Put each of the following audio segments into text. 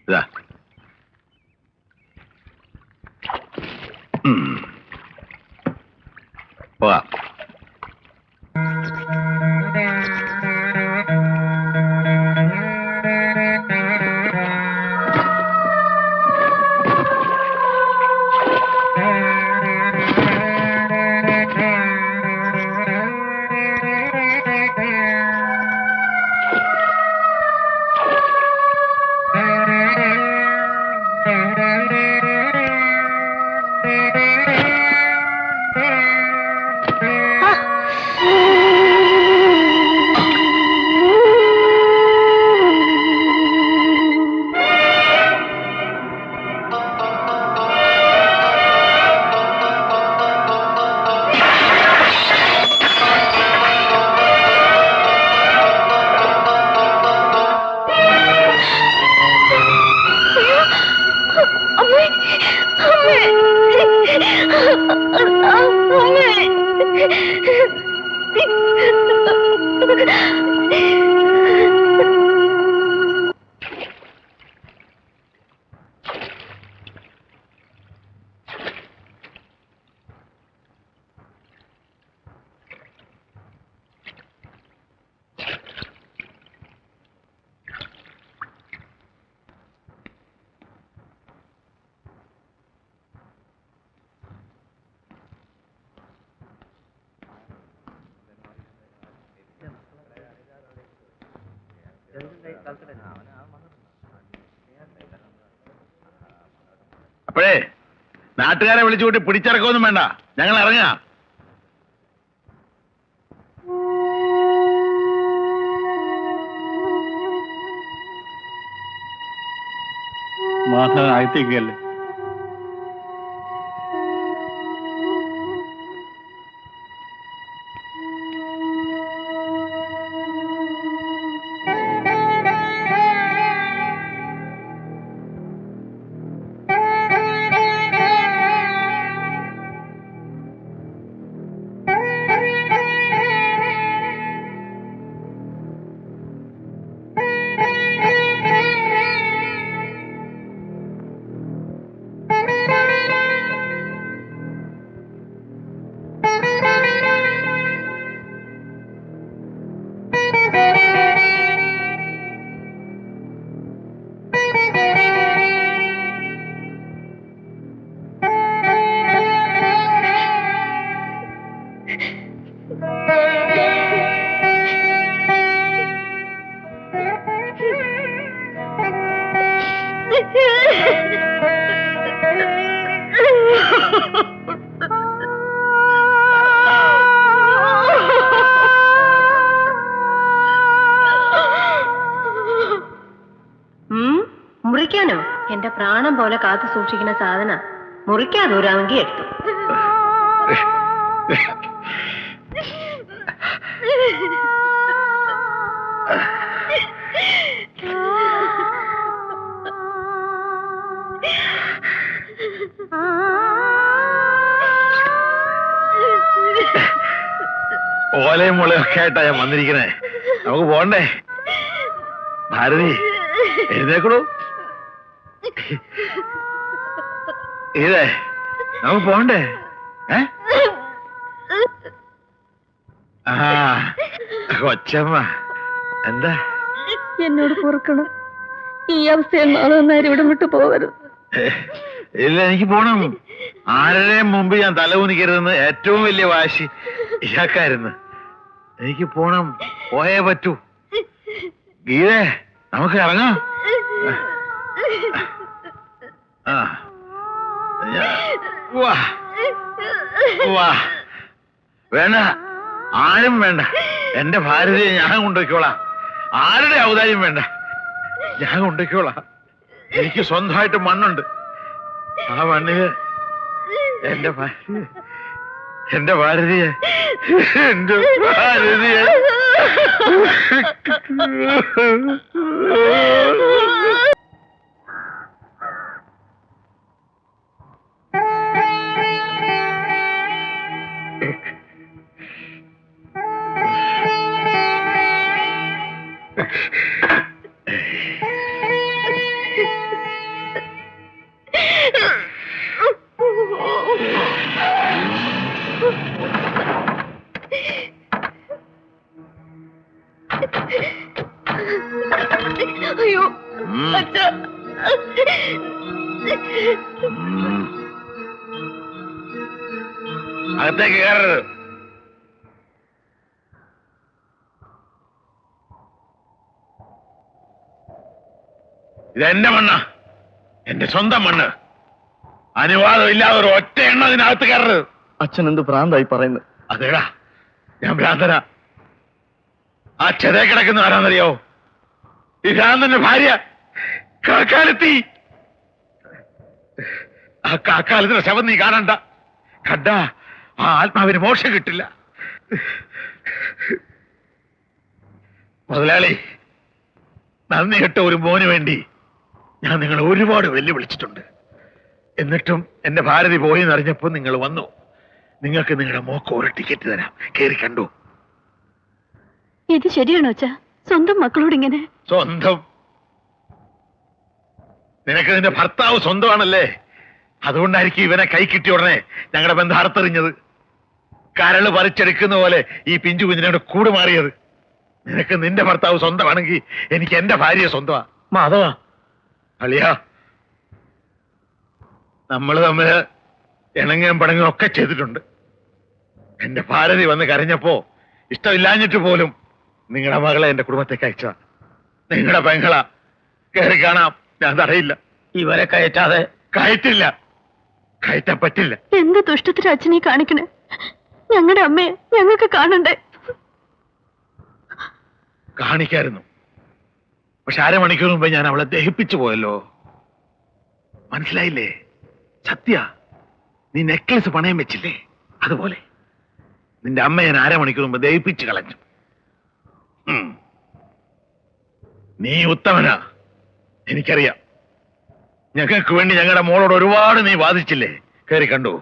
ഇതാ. പോവാം. അപ്പോഴേ നാട്ടുകാരെ വിളിച്ചുകൂട്ടി പിടിച്ചിറക്കൊന്നും വേണ്ട, ഞങ്ങൾ ഇറങ്ങാ. മാധവൻ അകത്തേക്കല്ലേ? മുറിക്കാനോ? എന്റെ പ്രാണം പോലെ കാത്തു സൂക്ഷിക്കുന്ന സാധന മുറിക്കാതെ ഊരാമെങ്കിൽ എടുത്തു. ഓലയും മുളയൊക്കെ ആയിട്ടാ ഞാൻ വന്നിരിക്കണേ. നമുക്ക് പോണ്ടേ? ഭാരതി എഴുന്നേക്കണു. ഇതേ നമുക്ക് പോണ്ടേ? കൊച്ചമ്മ എന്താ? എന്നോട് പൊറുക്കണം. ഈ അവസ്ഥയിൽ നാളെ ഇവിടെ വിട്ടു പോകരുത്. ഇല്ല, എനിക്ക് പോണം. ആരുടെയും മുമ്പ് ഞാൻ തലകുനിക്കരുതെന്ന് ഏറ്റവും വലിയ വാശി ഇയാൾക്കായിരുന്നു. എനിക്ക് പോണം, പോയേ പറ്റൂ. ഗീതേ നമുക്ക് ഇറങ്ങാം. വേണ്ട, ആരും വേണ്ട. എന്റെ ഭാര്യയെ ഞാൻ കൊണ്ടുപോയിക്കോളാം. ആരുടെ ഔദാര്യം വേണ്ട, ഞാൻ കൊണ്ടുപോയിക്കോളാം. എനിക്ക് സ്വന്തമായിട്ട് മണ്ണുണ്ട്. ആ മണ്ണില് എന്റെ ഭാര്യയെ എന്റെ ഭാരതിയെ അയ്യോ ഉം. അച്ഛ ഉം. അകത്തേക്ക് കയറരുത്. ഇതെന്റെ മണ്ണ്, എന്റെ സ്വന്തം മണ്ണ്. അനുവാദം ഇല്ലാതെ ഒരു ഒറ്റ എണ്ണ ഇതിനകത്ത് കയറരുത്. അച്ഛൻ എന്ത് ഭ്രാന്തായി പറയുന്നത്? അതേടാ, ഞാൻ ഭ്രാന്തന. ആ ചെതേ കിടക്കുന്ന ആരാന്നറിയോ? ഈ ഭ്രാന്തന്റെ ഭാര്യ കാക്കാലത്തി. ആ കാക്കാലത്തിന്റെ ശവം നീ കാണണ്ട. കണ്ട ആ ആത്മാവിന് മോക്ഷം കിട്ടില്ല. മുതലാളി, നന്ദി കെട്ട ഒരു മോന് വേണ്ടി ഞാൻ നിങ്ങളെ ഒരുപാട് വെല്ലുവിളിച്ചിട്ടുണ്ട്. എന്നിട്ടും എന്റെ ഭാരതി പോയെന്ന് അറിഞ്ഞപ്പോ നിങ്ങൾ വന്നു. നിങ്ങൾക്ക് നിങ്ങളുടെ മോക്ക് ഒരു ടിക്കറ്റ് തരാം, കേറി കണ്ടു. ഇത് ശരിയാണോ അച്ഛാ? സ്വന്തം മക്കളോട് ഇങ്ങനെ? സ്വന്തം? നിനക്ക് നിന്റെ ഭർത്താവ് സ്വന്തമാണല്ലേ, അതുകൊണ്ടായിരിക്കും ഇവനെ കൈ കിട്ടിയ ഉടനെ ഞങ്ങളുടെ ബന്ധം അറുത്തെറിഞ്ഞത്. കരള് പറിച്ചെടുക്കുന്ന പോലെ ഈ പിഞ്ചു കുഞ്ഞിനോട് കൂട് മാറിയത്. നിനക്ക് നിന്റെ ഭർത്താവ് സ്വന്തമാണെങ്കിൽ എനിക്ക് എന്റെ ഭാര്യ സ്വന്തമാ. മാധവ, അളിയാ, നമ്മൾ തമ്മില് ഇണങ്ങുകയും പണങ്ങുകയും ഒക്കെ ചെയ്തിട്ടുണ്ട്. എന്റെ ഭാരതി വന്ന് കരഞ്ഞപ്പോ ഇഷ്ടമില്ലാഞ്ഞിട്ട് പോലും നിങ്ങളുടെ മകളെ എന്റെ കുടുംബത്തേക്ക് അയച്ചതാ. നിങ്ങളുടെ പെങ്ങളാ, കയറി കാണാം, ഞാൻ തടയില്ല. ഇവരെ കയറ്റാതെ. കയറ്റില്ല, കയറ്റാൻ പറ്റില്ല. എന്ത് ദുഷ്ടത്തിന് അച്ഛനെ കാണിക്കണേ? ഞങ്ങളുടെ അമ്മയെ ഞങ്ങൾക്ക് കാണണ്ടേ? കാണിക്കായിരുന്നു, പക്ഷെ അരമണിക്കൂർ മുമ്പ് ഞാൻ അവളെ ദഹിപ്പിച്ചു പോയല്ലോ. മനസ്സിലായില്ലേ? സത്യ, നീ നെക്ലസ് പണയം വെച്ചില്ലേ, അതുപോലെ നിന്റെ അമ്മ ഞാൻ അരമണിക്കൂർ മുമ്പ് ദഹിപ്പിച്ചു കളഞ്ഞു. നീ ഉത്തമനാ, എനിക്കറിയാം. ഞങ്ങൾക്ക് വേണ്ടി ഞങ്ങളുടെ മോളോട് ഒരുപാട് നീ വാദിച്ചില്ലേ, കയറി കണ്ടു.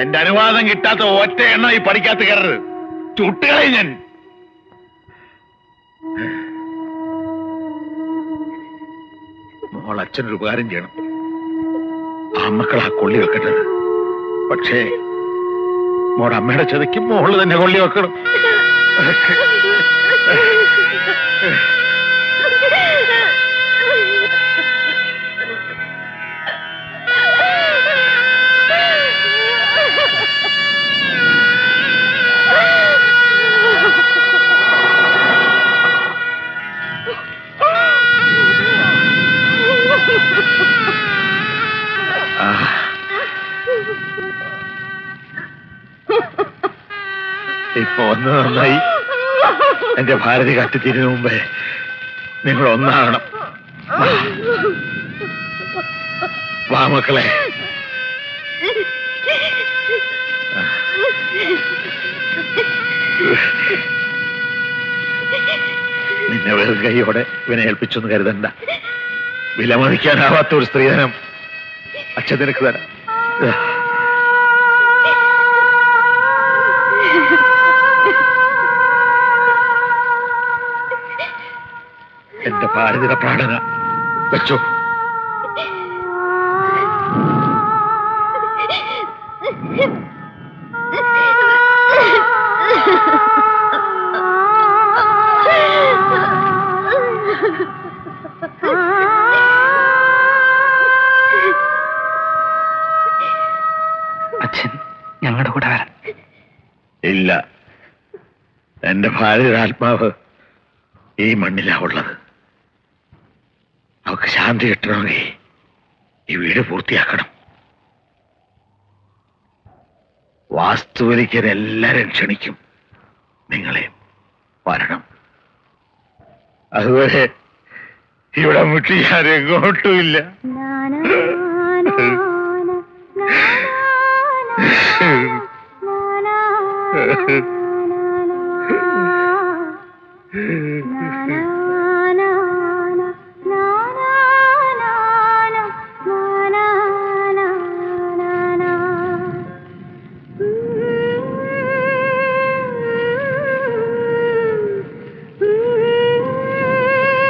എന്റെ അനുവാദം കിട്ടാത്ത ഒറ്റ എണ്ണ ഈ പഠിക്കാത്ത കയറരുത്, ചുട്ടുകളെ ഞാൻ. മോൾ അച്ഛനൊരു ഉപകാരം ചെയ്യണം. ആ മക്കളാ കൊള്ളി വെക്കേണ്ടത്. പക്ഷേ മോടെ അമ്മയുടെ ചതിക്ക് മോള് തന്നെ കൊള്ളി വെക്കണം. ഇപ്പൊ ഒന്ന് നന്നായി. എന്റെ ഭാരതി കത്തിത്തീരുന്ന മുമ്പേ നിങ്ങൾ ഒന്നാകണം. വാ മക്കളെ. നിന്നെ വെറും കൈയോടെ ഇവനെ ഏൽപ്പിച്ചൊന്ന് കരുതണ്ട. വിലമതിക്കാനാവാത്ത ഒരു സ്ത്രീധനം അച്ഛൻ നിനക്ക് തരാം. എന്റെ ഭാരതിയുടെ പ്രാണന വെച്ചോ. അച്ഛൻ ഞങ്ങളുടെ കൂടെ വരാൻ? ഇല്ല, എന്റെ ഭാര്യയുടെ ആത്മാവ് ഈ മണ്ണിലാ ഉള്ളത്. അവക്ക് ശാന്തി കിട്ടണമെങ്കിൽ ഈ വീട് പൂർത്തിയാക്കണം. വാസ്തുവലിക്കാൻ എല്ലാരും ക്ഷണിക്കും, നിങ്ങളെ വരണം. അതുവരെ ഇവിടെ മുട്ടി ഞാൻ എങ്ങോട്ടുമില്ല. നാ